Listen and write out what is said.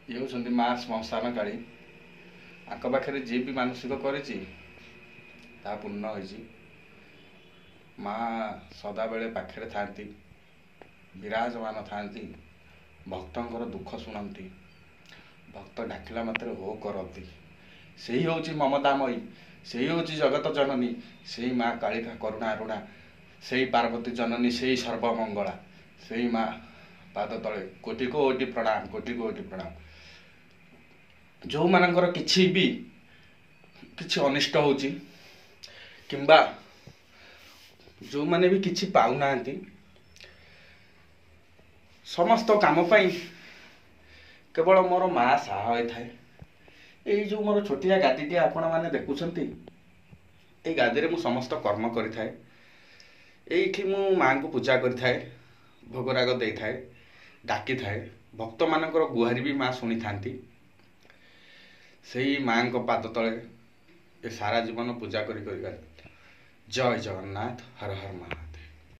ଇଏ ହେଉଛନ୍ତି ମା ଶ୍ମଶାନ କାଳୀ। ଆଙ୍କ ପାଖରେ ଯିଏ ବି ମାନସିକ କରିଛି ତାହା ପୂର୍ଣ୍ଣ ହୋଇଛି। ମା ସଦାବେଳେ ପାଖରେ ଥାନ୍ତି, ବିରାଜମାନ ଥାନ୍ତି, ଭକ୍ତଙ୍କର ଦୁଃଖ ଶୁଣନ୍ତି, ଭକ୍ତ ଡାକିଲା ମାତ୍ରେ ହୋ କରନ୍ତି। ସେଇ ହେଉଛି ମମତାମୟୀ, ସେଇ ହେଉଛି ଜଗତ ଜନନୀ, ସେଇ ମା କାଳିକା କରୁଣାରୁଣା, ସେଇ ପାର୍ବତୀ ଜନନୀ, ସେଇ ସର୍ବମଙ୍ଗଳା, ସେଇ ମା ପାଦ ତଳେ କୋଟି କୋଟି ପ୍ରଣାମ, କୋଟି କୋଟି ପ୍ରଣାମ। ଯେଉଁମାନଙ୍କର କିଛି ଅନିଷ୍ଟ ହେଉଛି କିମ୍ବା ଯେଉଁମାନେ ବି କିଛି ପାଉନାହାନ୍ତି, ସମସ୍ତ କାମ ପାଇଁ କେବଳ ମୋର ମା ସାହା ହୋଇଥାଏ। ଏଇ ଯେଉଁ ମୋର ଛୋଟିଆ ଗାଦିଟିଏ ଆପଣମାନେ ଦେଖୁଛନ୍ତି, ଏଇ ଗାଦିରେ ମୁଁ ସମସ୍ତ କର୍ମ କରିଥାଏ। ଏଇଠି ମୁଁ ମାଙ୍କୁ ପୂଜା କରିଥାଏ, ଭୋଗରାଗ ଦେଇଥାଏ, ଡାକିଥାଏ। ଭକ୍ତମାନଙ୍କର ଗୁହାରି ବି ମା ଶୁଣିଥାନ୍ତି। ସେଇ ମାଙ୍କ ପାଦ ତଳେ ଏ ସାରା ଜୀବନ ପୂଜା କରି ଜୟ ଜଗନ୍ନାଥ, ହର ହର ମହାଦେବ।